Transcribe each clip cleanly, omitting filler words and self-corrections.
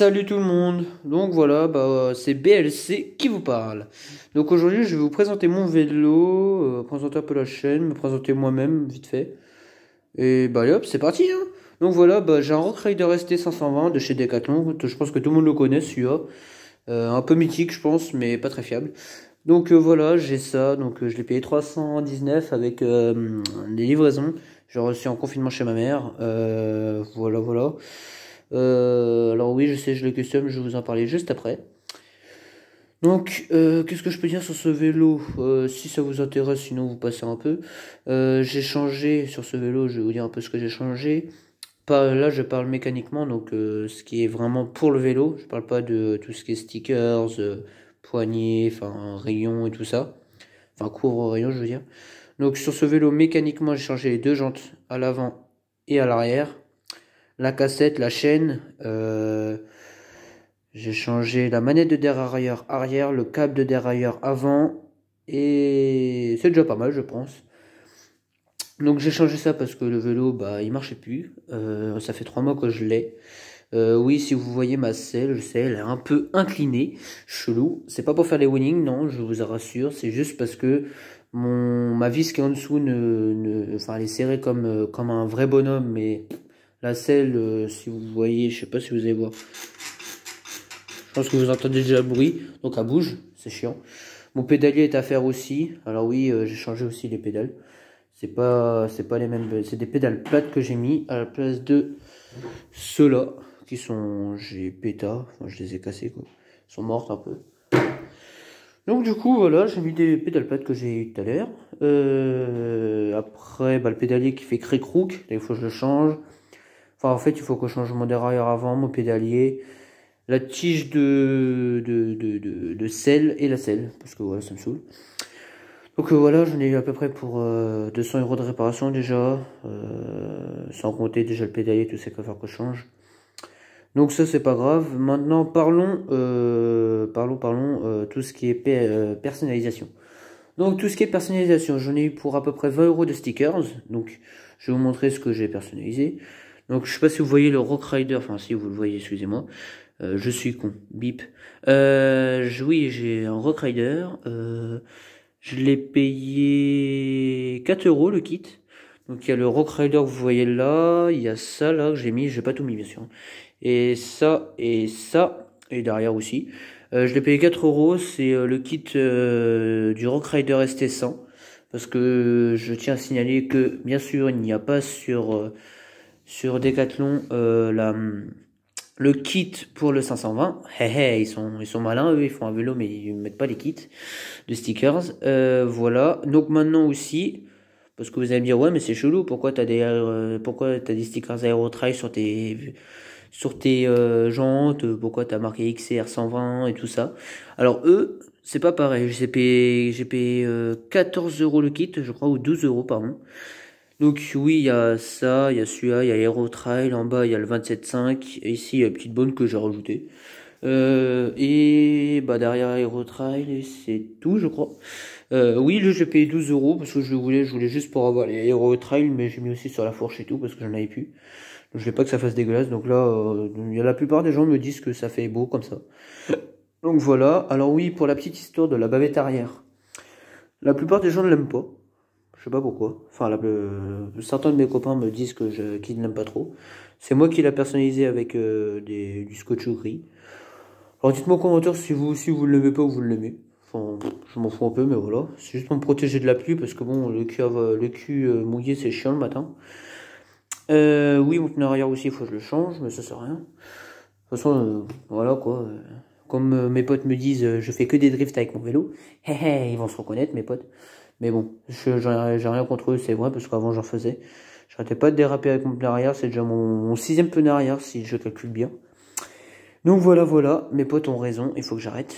Salut tout le monde, donc voilà, c'est BLC qui vous parle. Donc aujourd'hui je vais vous présenter mon vélo, présenter un peu la chaîne, me présenter moi-même vite fait. Et bah allez hop, c'est parti hein. Donc voilà, j'ai un Rock Rider ST 520 de chez Decathlon, je pense que tout le monde le connaît celui-là. Un peu mythique je pense, mais pas très fiable. Donc voilà, j'ai ça, je l'ai payé 319 avec des livraisons. J'ai reçu en confinement chez ma mère, voilà. Alors oui, je sais, je le custom, je vais vous en parler juste après. Donc, qu'est-ce que je peux dire sur ce vélo? Si ça vous intéresse, sinon vous passez un peu. J'ai changé sur ce vélo, je vais vous dire un peu ce que j'ai changé. Pas, là, je parle mécaniquement, ce qui est vraiment pour le vélo. Je parle pas de tout ce qui est stickers, poignées, enfin rayons et tout ça. Enfin, couvre rayon, je veux dire. Donc, sur ce vélo, mécaniquement, j'ai changé les deux jantes à l'avant et à l'arrière. La cassette, la chaîne, j'ai changé la manette de dérailleur arrière, le câble de dérailleur avant, et c'est déjà pas mal je pense. Donc j'ai changé ça parce que le vélo il marchait plus, ça fait 3 mois que je l'ai. Oui, si vous voyez ma selle, je sais, elle est un peu inclinée, chelou. C'est pas pour faire les winnings, non, je vous rassure, c'est juste parce que ma vis qui est en dessous enfin elle est serrée comme un vrai bonhomme, mais la selle, si vous voyez, je sais pas si vous allez voir. Je pense que vous entendez déjà le bruit, donc elle bouge, c'est chiant. Mon pédalier est à faire aussi. Alors oui, j'ai changé aussi les pédales. C'est pas les mêmes, c'est des pédales plates que j'ai mis à la place de ceux-là qui sont, j'ai péta, enfin je les ai cassés quoi. Ils sont mortes un peu. Donc du coup voilà, j'ai mis des pédales plates que j'ai eu tout à l'heure. Après, le pédalier qui fait cric-crouk, il faut que je le change. Enfin en fait, il faut que je change mon dérailleur avant, mon pédalier. La tige de sel et la selle, parce que voilà, ça me saoule. Donc voilà, j'en ai eu à peu près pour 200 € de réparation déjà, sans compter déjà le pédalier, tout ça qu'il va falloir que je change. Donc ça c'est pas grave. Maintenant parlons tout ce qui est personnalisation. Donc tout ce qui est personnalisation, j'en ai eu pour à peu près 20 € de stickers. Donc je vais vous montrer ce que j'ai personnalisé. Donc je sais pas si vous voyez le Rock Rider, enfin si vous le voyez, excusez-moi. Je suis con, bip. Oui, j'ai un Rock Rider. Je l'ai payé 4 € le kit. Donc il y a le Rock Rider que vous voyez là. Il y a ça là que j'ai mis. J'ai pas tout mis bien sûr. Et ça et ça. Et derrière aussi. Je l'ai payé 4 €. C'est le kit du Rock Rider ST100. Parce que je tiens à signaler que bien sûr il n'y a pas sur Decathlon le kit pour le 520, ils sont malins, eux, ils font un vélo, mais ils mettent pas les kits de stickers. Voilà. Donc maintenant aussi, parce que vous allez me dire, ouais, mais c'est chelou, pourquoi t'as des stickers Aerotrail sur tes jantes, pourquoi t'as marqué XR 120 et tout ça. Alors eux, c'est pas pareil. J'ai payé 14 € le kit, je crois, ou 12 € pardon. Donc oui, il y a ça, il y a celui-là, il y a Aerotrail, en bas il y a le 27.5, et ici il y a une petite bonne que j'ai rajouté. Et derrière Aerotrail, c'est tout je crois. Oui, là j'ai payé 12 € parce que je voulais juste pour avoir les Aerotrail, mais j'ai mis aussi sur la fourche et tout parce que j'en avais plus. Donc je voulais pas que ça fasse dégueulasse, donc là, il y a la plupart des gens me disent que ça fait beau comme ça. Donc voilà, alors oui, pour la petite histoire de la bavette arrière. La plupart des gens ne l'aiment pas. Je sais pas pourquoi. Enfin, certains de mes copains me disent qu'ils ne l'aiment pas trop. C'est moi qui l'ai personnalisé avec du scotch gris. Alors dites-moi en commentaire si vous ne l'aimez pas ou vous l'aimez. Enfin, je m'en fous un peu, mais voilà. C'est juste pour me protéger de la pluie parce que bon, le cul mouillé c'est chiant le matin. Oui, mon pneu arrière aussi, il faut que je le change, mais ça sert à rien. De toute façon, voilà quoi. Comme mes potes me disent, je fais que des drifts avec mon vélo. Ils vont se reconnaître, mes potes. Mais bon, j'ai rien contre eux, c'est vrai, parce qu'avant j'en faisais. J'arrêtais pas de déraper avec mon pneu arrière, c'est déjà mon 6e pneu arrière, si je calcule bien. Donc voilà, mes potes ont raison, il faut que j'arrête.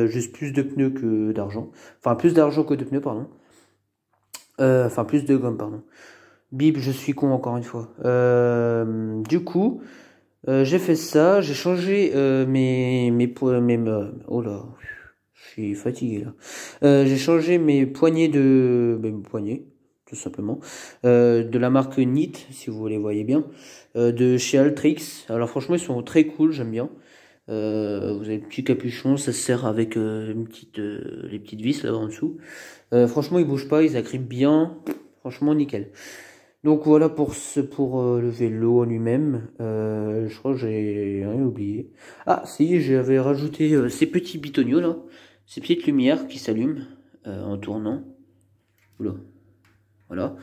Juste plus de pneus que d'argent. Enfin, plus d'argent que de pneus, pardon. Enfin, plus de gomme, pardon. Bip, je suis con encore une fois. Du coup, j'ai fait ça, j'ai changé oh là, je suis fatigué là. J'ai changé mes poignées tout simplement. De la marque Nit, si vous les voyez bien. De chez Altrix. Alors franchement, ils sont très cool, j'aime bien. Vous avez le petit capuchon, ça se sert avec les petites vis là en dessous. Franchement, ils bougent pas, ils agrippent bien. Franchement, nickel. Donc voilà pour le vélo en lui-même. Je crois que j'ai rien oublié. Ah si, j'avais rajouté ces petits bitonio là. Ces petites lumières qui s'allument en tournant. Oula. Voilà.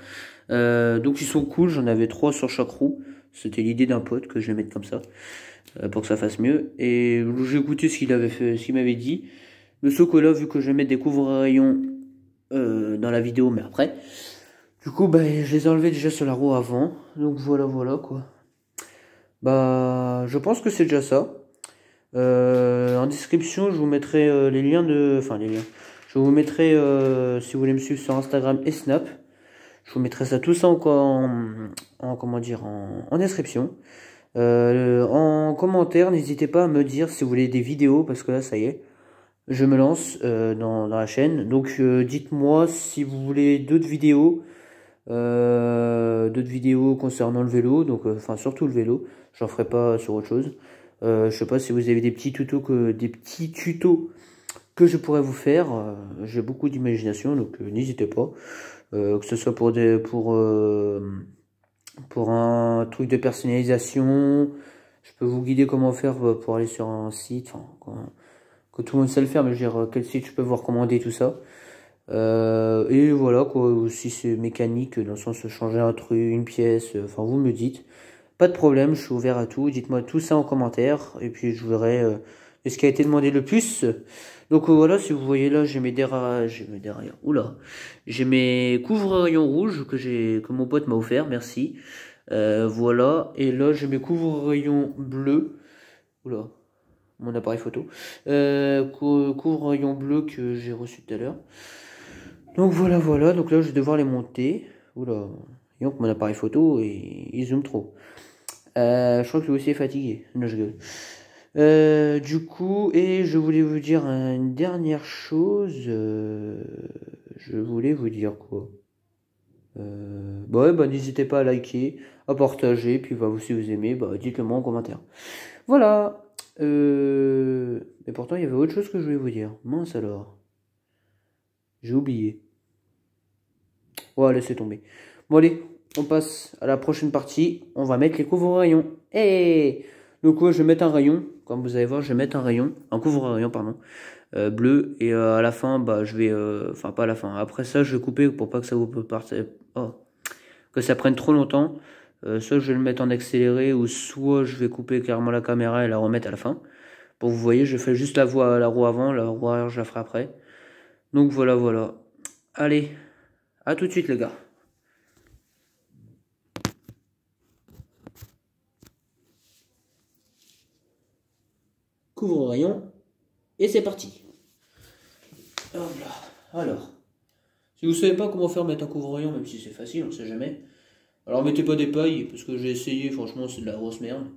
Donc ils sont cool, j'en avais 3 sur chaque roue. C'était l'idée d'un pote que je vais mettre comme ça. Pour que ça fasse mieux. Et j'ai écouté ce qu'il avait fait, ce qu'il m'avait dit. Le chocolat, vu que je vais mettre des couvre-rayons dans la vidéo, mais après. Du coup, bah, je les ai enlevés déjà sur la roue avant. Donc voilà, voilà quoi. Bah, je pense que c'est déjà ça. En description, je vous mettrai les liens de... Enfin, les liens. Je vous mettrai, si vous voulez me suivre sur Instagram et Snap. Je vous mettrai ça tout ça comment dire, en description. En commentaire, n'hésitez pas à me dire si vous voulez des vidéos, parce que là, ça y est, je me lance dans la chaîne. Donc, dites-moi si vous voulez d'autres vidéos concernant le vélo, donc enfin surtout le vélo. J'en ferai pas sur autre chose. Je sais pas si vous avez des petits tutos que je pourrais vous faire. J'ai beaucoup d'imagination, donc n'hésitez pas. Que ce soit pour un truc de personnalisation, je peux vous guider comment faire pour aller sur un site, enfin, que tout le monde sait le faire, mais je veux dire, quel site je peux vous recommander, tout ça. Et voilà, quoi, aussi c'est mécanique, dans le sens de changer un truc, une pièce, enfin vous me dites. Pas de problème, je suis ouvert à tout, dites-moi tout ça en commentaire, et puis je verrai ce qui a été demandé le plus. Donc voilà, si vous voyez là, j'ai mes derrière, oula, j'ai mes couvre-rayons rouges que mon pote m'a offert, merci. Voilà, et là j'ai mes couvre-rayons bleus, oula, mon appareil photo, couvre-rayons bleus que j'ai reçu tout à l'heure. Donc voilà, voilà, donc là je vais devoir les monter. Oula, donc mon appareil photo il zoome trop. Je crois que lui aussi est fatigué. Non, je gueule. Du coup, et je voulais vous dire une dernière chose. Je voulais vous dire quoi? Bah ouais, bah n'hésitez pas à liker, à partager, puis bah, si vous aimez, bah dites-le moi en commentaire. Voilà. Mais pourtant, il y avait autre chose que je voulais vous dire. Mince alors. J'ai oublié. Ouais, laissez tomber. Bon allez, on passe à la prochaine partie. On va mettre les couvre-rayons. Et donc ouais, je vais mettre un rayon. Comme vous allez voir, je vais mettre un rayon, un couvre-rayon, pardon, bleu. Et à la fin, bah je vais, enfin pas à la fin. Après ça, je vais couper pour pas que ça vous parte, que ça prenne trop longtemps. Soit je vais le mettre en accéléré, ou soit je vais couper carrément la caméra et la remettre à la fin. Pour vous voyez, je fais juste la roue avant, la roue arrière, je la ferai après. Donc voilà, voilà. Allez, à tout de suite les gars. Couvre-rayon, et c'est parti. Hop là. Alors, si vous savez pas comment faire mettre un couvre-rayon, même si c'est facile, on sait jamais. Alors mettez pas des pailles, parce que j'ai essayé, franchement c'est de la grosse merde.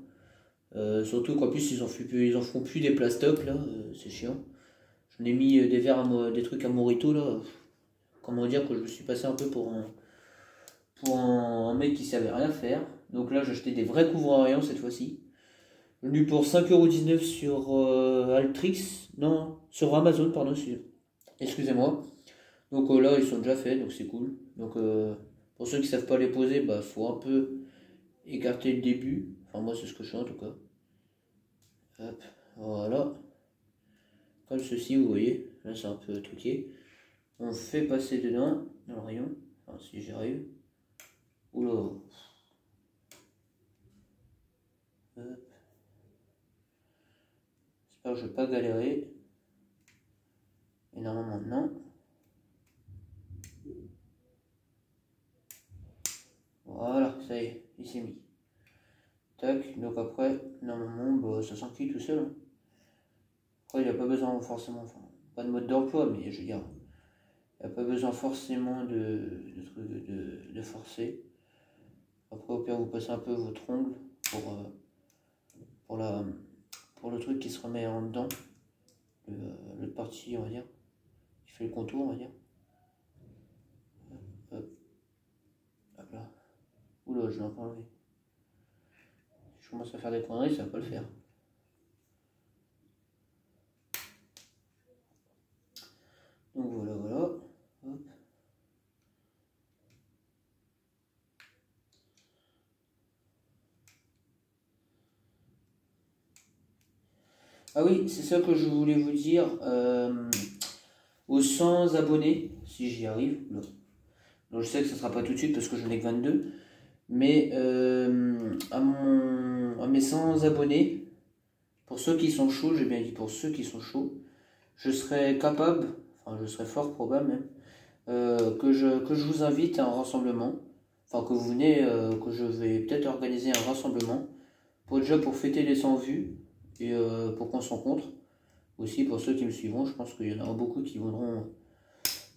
Surtout qu'en plus ils en font plus des plastocs là, c'est chiant. J'en ai mis des verres, des trucs à Morito là. Comment dire que je me suis passé un peu pour un mec qui savait rien faire. Donc là j'ai acheté des vrais couvre-rayons cette fois-ci. J'en ai eu pour 5,19€ sur Altrix, non, sur Amazon, pardon, excusez-moi. Donc là, ils sont déjà faits, donc c'est cool. Donc pour ceux qui savent pas les poser, bah faut un peu écarter le début. Enfin moi c'est ce que je fais en tout cas. Hop, voilà. Comme ceci, vous voyez. Là c'est un peu truqué. On fait passer dedans, dans le rayon. Enfin si j'y arrive. Oula. Hop. J'espère que je vais pas galérer. Et normalement non. Voilà, ça y est, il s'est mis. Tac, donc après, normalement, bah, ça s'enquille tout seul. Hein. Après, il n'y a pas besoin forcément, enfin, pas de mode d'emploi, mais je veux dire, il n'y a pas besoin forcément de forcer. Après, au pire, vous passez un peu votre ongle pour le truc qui se remet en dedans. L'autre partie, on va dire, qui fait le contour, on va dire. Hop. Oula, je l'ai encore enlevé. Si je commence à faire des conneries, ça va pas le faire. Donc voilà, voilà. Hop. Ah oui, c'est ça que je voulais vous dire. Aux 100 abonnés, si j'y arrive. Là. Donc je sais que ça sera pas tout de suite parce que je n'ai que 22. Mais à mes 100 abonnés, pour ceux qui sont chauds, j'ai bien dit pour ceux qui sont chauds, je serai capable, enfin je serai fort probable même, que je vous invite à un rassemblement. Enfin que vous venez, que je vais peut-être organiser un rassemblement. Déjà pour fêter les 100 vues et pour qu'on se rencontre. Aussi pour ceux qui me suivront, je pense qu'il y en aura beaucoup qui voudront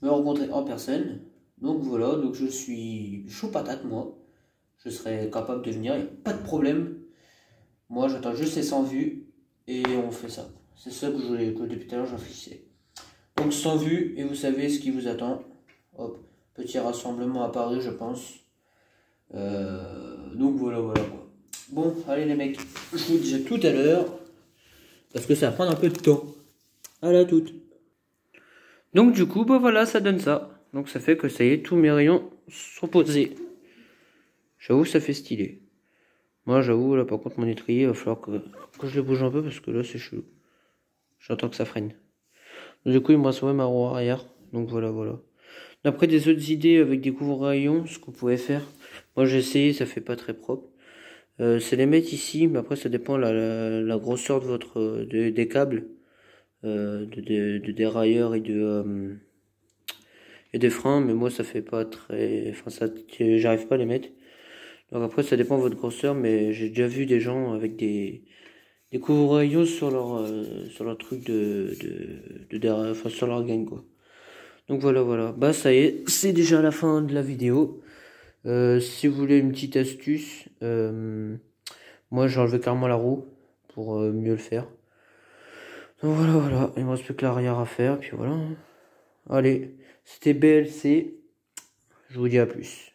me rencontrer en personne. Donc voilà, donc je suis chaud patate moi. Je serai capable de venir, il n'y a pas de problème. Moi j'attends juste les 100 vues et on fait ça. C'est ça que je voulais, que depuis tout à l'heure j'affichais. Donc 100 vues et vous savez ce qui vous attend. Hop, petit rassemblement à Paris je pense. Donc voilà, voilà quoi. Bon, allez les mecs, je vous dis à tout à l'heure. Parce que ça va prendre un peu de temps. À la toute. Donc du coup, bah voilà, ça donne ça. Donc ça fait que ça y est, tous mes rayons sont posés. J'avoue, ça fait stylé. Moi, j'avoue, là par contre, mon étrier, il va falloir que je le bouge un peu parce que là, c'est chelou. J'entends que ça freine. Du coup, il me reste ma roue arrière. Donc voilà, voilà. Après, des autres idées avec des couvre-rayons, ce qu'on pouvait faire. Moi, j'ai essayé, ça fait pas très propre. C'est les mettre ici, mais après, ça dépend la grosseur de votre des câbles. De dérailleurs et des freins, mais moi ça fait pas très, enfin ça, j'arrive pas à les mettre. Donc après ça dépend de votre grosseur, mais j'ai déjà vu des gens avec des couvre-rayons sur leur truc enfin sur leur gaine quoi. Donc voilà, voilà. Bah ça y est, c'est déjà la fin de la vidéo. Si vous voulez une petite astuce, moi j'ai enlevé carrément la roue pour mieux le faire. Donc voilà, voilà, il me reste plus que l'arrière à faire, puis voilà. Allez, c'était BLC, je vous dis à plus.